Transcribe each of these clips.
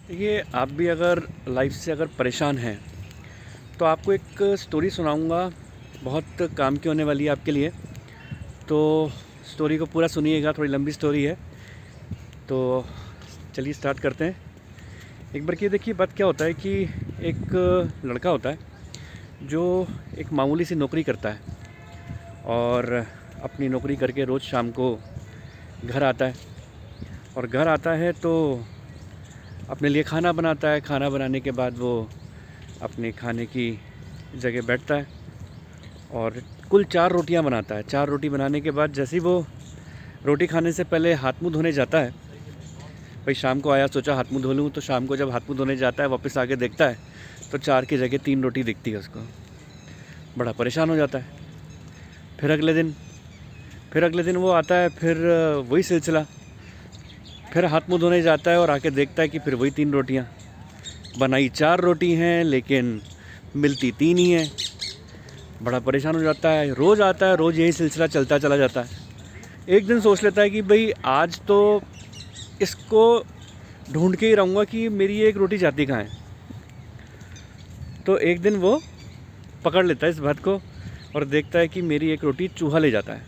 देखिए, आप भी अगर लाइफ से अगर परेशान हैं तो आपको एक स्टोरी सुनाऊंगा, बहुत काम की होने वाली है आपके लिए। तो स्टोरी को पूरा सुनिएगा, थोड़ी लंबी स्टोरी है। तो चलिए स्टार्ट करते हैं। एक बार की देखिए बात क्या होता है कि एक लड़का होता है जो एक मामूली सी नौकरी करता है और अपनी नौकरी करके रोज़ शाम को घर आता है। और घर आता है तो अपने लिए खाना बनाता है। खाना बनाने के बाद वो अपने खाने की जगह बैठता है और कुल 4 रोटियां बनाता है। 4 रोटी बनाने के बाद जैसे ही वो रोटी खाने से पहले हाथ मुंह धोने जाता है, भाई शाम को आया, सोचा हाथ मुंह धो लूँ, तो शाम को जब हाथ मुंह धोने जाता है वापस आके देखता है तो 4 की जगह 3 रोटी दिखती है उसको। बड़ा परेशान हो जाता है। फिर अगले दिन वो आता है, फिर वही सिलसिला। फिर हाथ मुंह धोने जाता है और आके देखता है कि फिर वही 3 रोटियां बनाई। 4 रोटी हैं लेकिन मिलती 3 ही हैं। बड़ा परेशान हो जाता है। रोज़ आता है, रोज़ यही सिलसिला चलता चला जाता है। एक दिन सोच लेता है कि भाई आज तो इसको ढूंढ के ही रहूँगा कि मेरी ये एक रोटी जाती कहाँ है। तो एक दिन वो पकड़ लेता है इस बात को और देखता है कि मेरी एक रोटी चूहा ले जाता है।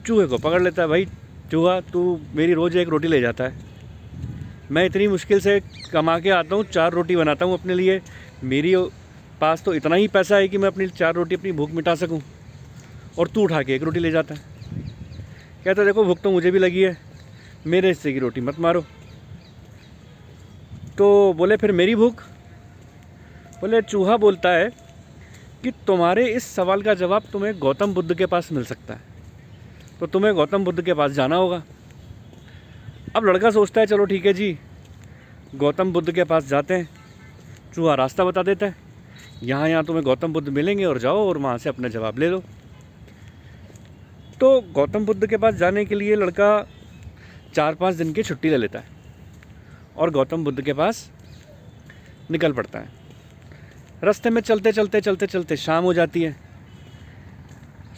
चूहे को पकड़ लेता है, भाई चूहा तू मेरी रोज़ एक रोटी ले जाता है, मैं इतनी मुश्किल से कमा के आता हूँ, 4 रोटी बनाता हूँ अपने लिए, मेरी पास तो इतना ही पैसा है कि मैं अपनी 4 रोटी अपनी भूख मिटा सकूँ, और तू उठा के एक रोटी ले जाता है। कहता है देखो भूख तो मुझे भी लगी है, मेरे हिस्से की रोटी मत मारो। तो बोले फिर मेरी भूख? बोले चूहा बोलता है कि तुम्हारे इस सवाल का जवाब तुम्हें गौतम बुद्ध के पास मिल सकता है, तो तुम्हें गौतम बुद्ध के पास जाना होगा। अब लड़का सोचता है चलो ठीक है जी, गौतम बुद्ध के पास जाते हैं। चूहा रास्ता बता देता है, यहाँ यहाँ तुम्हें गौतम बुद्ध मिलेंगे और जाओ और वहाँ से अपना जवाब ले लो। तो गौतम बुद्ध के पास जाने के लिए लड़का 4-5 दिन की छुट्टी ले लेता है और गौतम बुद्ध के पास निकल पड़ता है। रास्ते में चलते चलते चलते चलते शाम हो जाती है।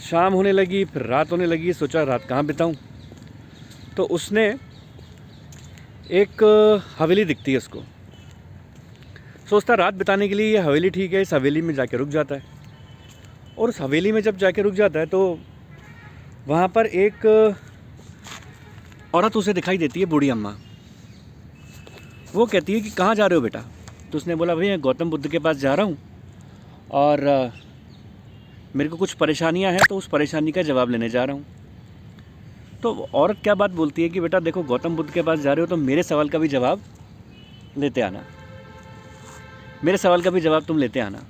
शाम होने लगी, फिर रात होने लगी। सोचा रात कहाँ बिताऊं, तो उसने एक हवेली दिखती है उसको। सोचता रात बिताने के लिए ये हवेली ठीक है, इस हवेली में जाके रुक जाता है। और उस हवेली में जब जाके रुक जाता है तो वहाँ पर एक औरत उसे दिखाई देती है, बूढ़ी अम्मा। वो कहती है कि कहाँ जा रहे हो बेटा? तो उसने बोला भाई मैं गौतम बुद्ध के पास जा रहा हूँ और मेरे को कुछ परेशानियाँ हैं, तो उस परेशानी का जवाब लेने जा रहा हूँ। तो औरत क्या बात बोलती है कि बेटा देखो गौतम बुद्ध के पास जा रहे हो तो मेरे सवाल का भी जवाब लेते आना, मेरे सवाल का भी जवाब तुम लेते आना।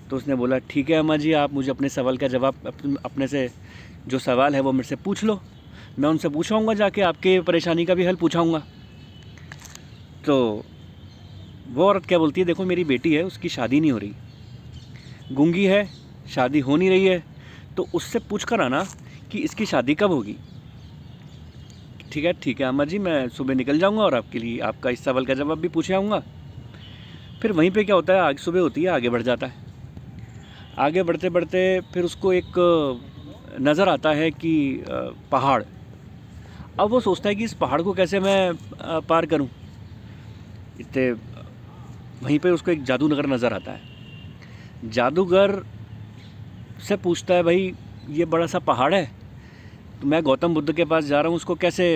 तो उसने बोला ठीक है अम्मा जी, आप मुझे अपने सवाल का जवाब अपने से जो सवाल है वो मेरे से पूछ लो, मैं उनसे पूछाऊँगा, जाके आपके परेशानी का भी हल पूछाऊँगा। तो वो औरत क्या बोलती है, देखो मेरी बेटी है, उसकी शादी नहीं हो रही, गूंगी है, शादी हो नहीं रही है, तो उससे पूछ कर आना कि इसकी शादी कब होगी। ठीक है अम्मा जी, मैं सुबह निकल जाऊंगा और आपके लिए आपका इस सवाल का जवाब भी पूछे आऊँगा। फिर वहीं पे क्या होता है, आगे सुबह होती है, आगे बढ़ जाता है। आगे बढ़ते बढ़ते फिर उसको एक नज़र आता है कि पहाड़। अब वो सोचता है कि इस पहाड़ को कैसे मैं पार करूं। इतने वहीं पे उसको एक जादूगर नज़र आता है। जादूगर से पूछता है भाई ये बड़ा सा पहाड़ है, तो मैं गौतम बुद्ध के पास जा रहा हूँ, उसको कैसे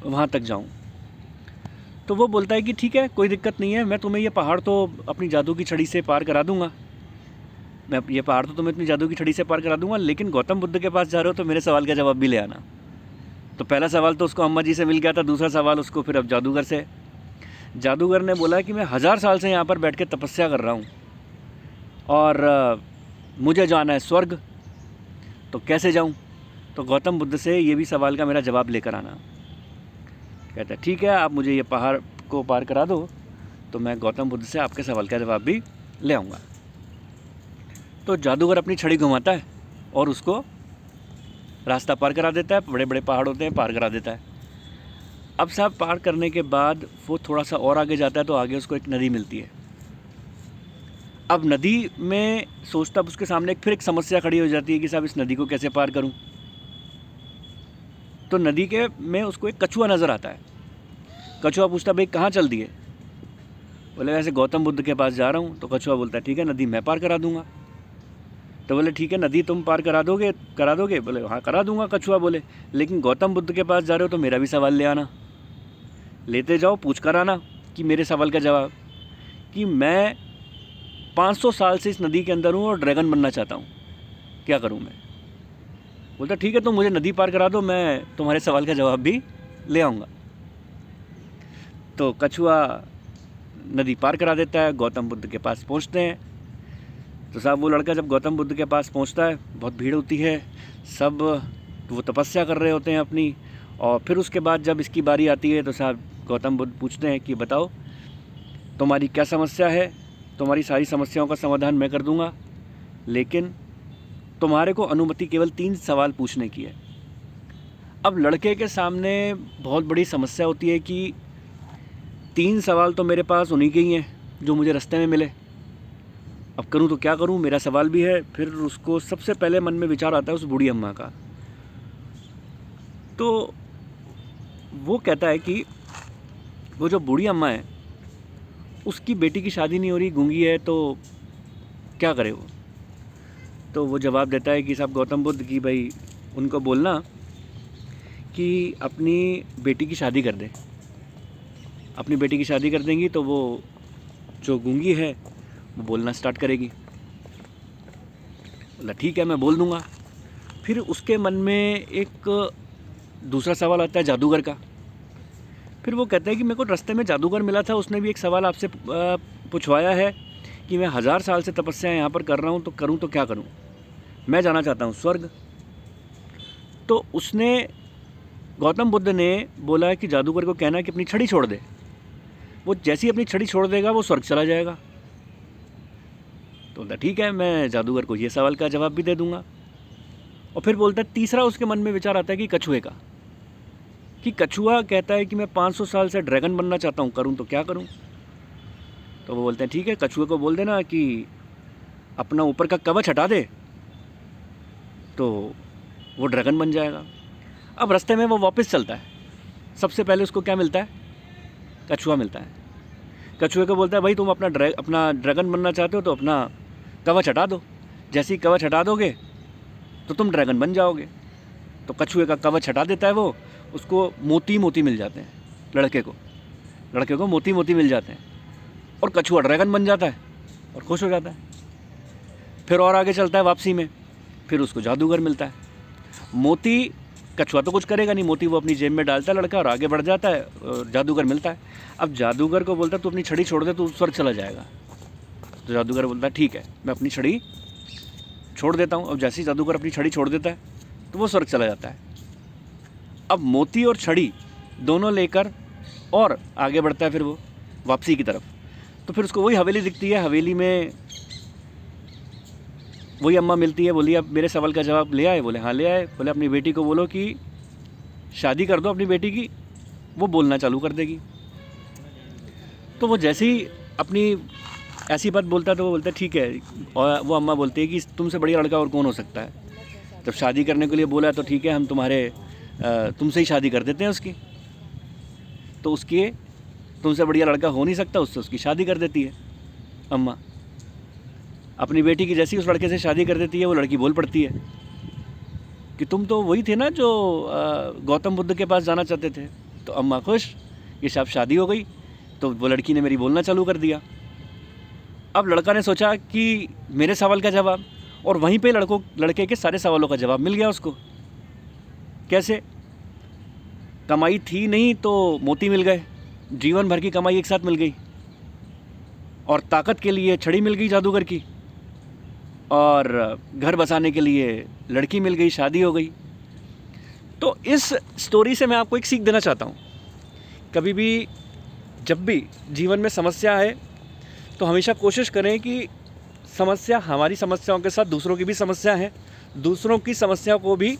वहाँ तक जाऊँ? तो वो बोलता है कि ठीक है कोई दिक्कत नहीं है, मैं तुम्हें ये पहाड़ तो अपनी जादू की छड़ी से पार करा दूँगा, मैं ये पहाड़ तो तुम्हें अपनी जादू की छड़ी से पार करा दूँगा, लेकिन गौतम बुद्ध के पास जा रहे हो तो मेरे सवाल का जवाब भी ले आना। तो पहला सवाल तो उसको अम्मा जी से मिल गया था, दूसरा सवाल उसको फिर अब जादूगर से। जादूगर ने बोला कि मैं 1000 साल से यहाँ पर बैठ के तपस्या कर रहा हूँ और मुझे जाना है स्वर्ग, तो कैसे जाऊँ? तो गौतम बुद्ध से ये भी सवाल का मेरा जवाब लेकर आना। कहता है ठीक है, आप मुझे ये पहाड़ को पार करा दो तो मैं गौतम बुद्ध से आपके सवाल का जवाब भी ले आऊँगा। तो जादूगर अपनी छड़ी घुमाता है और उसको रास्ता पार करा देता है। बड़े बड़े पहाड़ होते हैं, पार करा देता है। अब साहब पार करने के बाद वो थोड़ा सा और आगे जाता है तो आगे उसको एक नदी मिलती है। अब नदी में सोचता, अब उसके सामने फिर एक समस्या खड़ी हो जाती है कि साहब इस नदी को कैसे पार करूं। तो नदी के में उसको एक कछुआ नज़र आता है। कछुआ पूछता भाई कहाँ चल दिए? बोले ऐसे गौतम बुद्ध के पास जा रहा हूँ। तो कछुआ बोलता है ठीक है, नदी मैं पार करा दूंगा। तो बोले ठीक है, नदी तुम पार करा दोगे? बोले हाँ करा दूंगा। कछुआ बोले लेकिन गौतम बुद्ध के पास जा रहे हो तो मेरा भी सवाल ले आना, लेते जाओ, पूछ कर आना कि मेरे सवाल का जवाब, कि मैं 500 साल से इस नदी के अंदर हूँ और ड्रैगन बनना चाहता हूँ, क्या करूँ मैं? बोलता ठीक है, तुम मुझे नदी पार करा दो, मैं तुम्हारे सवाल का जवाब भी ले आऊँगा। तो कछुआ नदी पार करा देता है, गौतम बुद्ध के पास पहुँचते हैं। तो साहब वो लड़का जब गौतम बुद्ध के पास पहुँचता है, बहुत भीड़ होती है, सब वो तपस्या कर रहे होते हैं अपनी। और फिर उसके बाद जब इसकी बारी आती है तो साहब गौतम बुद्ध पूछते हैं कि बताओ तुम्हारी क्या समस्या है? तुम्हारी सारी समस्याओं का समाधान मैं कर दूंगा, लेकिन तुम्हारे को अनुमति केवल 3 सवाल पूछने की है। अब लड़के के सामने बहुत बड़ी समस्या होती है कि 3 सवाल तो मेरे पास उन्हीं के ही हैं जो मुझे रास्ते में मिले, अब करूं तो क्या करूं, मेरा सवाल भी है। फिर उसको सबसे पहले मन में विचार आता है उस बूढ़ी अम्मा का। तो वो कहता है कि वो जो बूढ़ी अम्मा है उसकी बेटी की शादी नहीं हो रही, गूंगी है, तो क्या करे वो? तो वो जवाब देता है कि साहब गौतम बुद्ध की भाई उनको बोलना कि अपनी बेटी की शादी कर दें। अपनी बेटी की शादी कर देंगी तो वो जो गूंगी है वो बोलना स्टार्ट करेगी। बोला ठीक है, मैं बोल दूंगा। फिर उसके मन में एक दूसरा सवाल आता है जादूगर का। फिर वो कहता है कि मेरे को रास्ते में जादूगर मिला था, उसने भी एक सवाल आपसे पूछवाया है कि मैं 1000 साल से तपस्या यहाँ पर कर रहा हूँ, तो करूँ तो क्या करूँ? मैं जाना चाहता हूँ स्वर्ग। तो उसने गौतम बुद्ध ने बोला है कि जादूगर को कहना है कि अपनी छड़ी छोड़ दे। वो जैसी अपनी छड़ी छोड़ देगा वो स्वर्ग चला जाएगा। तो बोलता ठीक है, मैं जादूगर को ये सवाल का जवाब भी दे दूंगा। और फिर बोलता है तीसरा उसके मन में विचार आता है कि कछुए का, कि कछुआ कहता है कि मैं 500 साल से ड्रैगन बनना चाहता हूँ, करूँ तो क्या करूँ? तो वो बोलते हैं ठीक है, कछुए को बोल देना कि अपना ऊपर का कवच हटा दे तो वो ड्रैगन बन जाएगा। अब रास्ते में वो वापस चलता है, सबसे पहले उसको क्या मिलता है? कछुआ मिलता है। कछुए को बोलता है भाई तुम अपना ड्रैगन बनना चाहते हो तो अपना कवच हटा दो, जैसे ही कवच हटा दोगे तो तुम ड्रैगन बन जाओगे। तो कछुए का कवच हटा देता है वो, उसको मोती मोती मिल जाते हैं, लड़के को मोती मोती मिल जाते हैं और कछुआ ड्रैगन बन जाता है और खुश हो जाता है। फिर और आगे चलता है वापसी में, फिर उसको जादूगर मिलता है। मोती कछुआ तो कुछ करेगा नहीं, मोती वो अपनी जेब में डालता है लड़का और आगे बढ़ जाता है, और जादूगर मिलता है। अब जादूगर को बोलता है तू अपनी छड़ी छोड़ दे तो स्वर्ग चला जाएगा। तो जादूगर बोलता है ठीक है, मैं अपनी छड़ी छोड़ देता हूँ। अब जैसे ही जादूगर अपनी छड़ी छोड़ देता है तो वो स्वर्ग चला जाता है। अब मोती और छड़ी दोनों लेकर और आगे बढ़ता है फिर वो वापसी की तरफ। तो फिर उसको वही हवेली दिखती है, हवेली में वही अम्मा मिलती है। बोली अब मेरे सवाल का जवाब ले आए? बोले हाँ ले आए। बोले अपनी बेटी को बोलो कि शादी कर दो अपनी बेटी की, वो बोलना चालू कर देगी। तो वो जैसे ही अपनी ऐसी बात बोलता है तो वो बोलता है ठीक है। और वो अम्मा बोलती है कि तुमसे बढ़िया लड़का और कौन हो सकता है, जब शादी करने के लिए बोला तो ठीक है, हम तुमसे ही शादी कर देते हैं उसकी। तो उसके तुमसे बढ़िया लड़का हो नहीं सकता, उससे उसकी शादी कर देती है अम्मा। अपनी बेटी की जैसी उस लड़के से शादी कर देती है, वो लड़की बोल पड़ती है कि तुम तो वही थे ना जो गौतम बुद्ध के पास जाना चाहते थे। तो अम्मा खुश कि साहब शादी हो गई, तो वो लड़की ने मेरी बोलना चालू कर दिया। अब लड़का ने सोचा कि मेरे सवाल का जवाब, और वहीं पे लड़के के सारे सवालों का जवाब मिल गया उसको। कैसे? कमाई थी नहीं तो मोती मिल गए, जीवन भर की कमाई एक साथ मिल गई, और ताकत के लिए छड़ी मिल गई जादूगर की, और घर बसाने के लिए लड़की मिल गई, शादी हो गई। तो इस स्टोरी से मैं आपको एक सीख देना चाहता हूँ, कभी भी जब भी जीवन में समस्या है तो हमेशा कोशिश करें कि समस्या हमारी समस्याओं के साथ दूसरों की भी समस्या है, दूसरों की समस्या को भी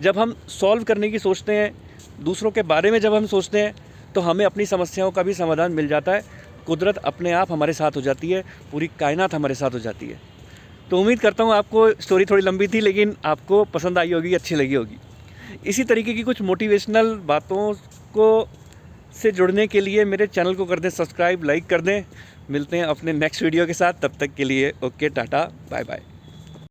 जब हम सॉल्व करने की सोचते हैं, दूसरों के बारे में जब हम सोचते हैं, तो हमें अपनी समस्याओं का भी समाधान मिल जाता है। कुदरत अपने आप हमारे साथ हो जाती है, पूरी कायनात हमारे साथ हो जाती है। तो उम्मीद करता हूँ आपको स्टोरी थोड़ी लंबी थी लेकिन आपको पसंद आई होगी, अच्छी लगी होगी। इसी तरीके की कुछ मोटिवेशनल बातों को से जुड़ने के लिए मेरे चैनल को कर दें सब्सक्राइब, लाइक कर दें। मिलते हैं अपने नेक्स्ट वीडियो के साथ, तब तक के लिए ओके, टाटा, बाय बाय।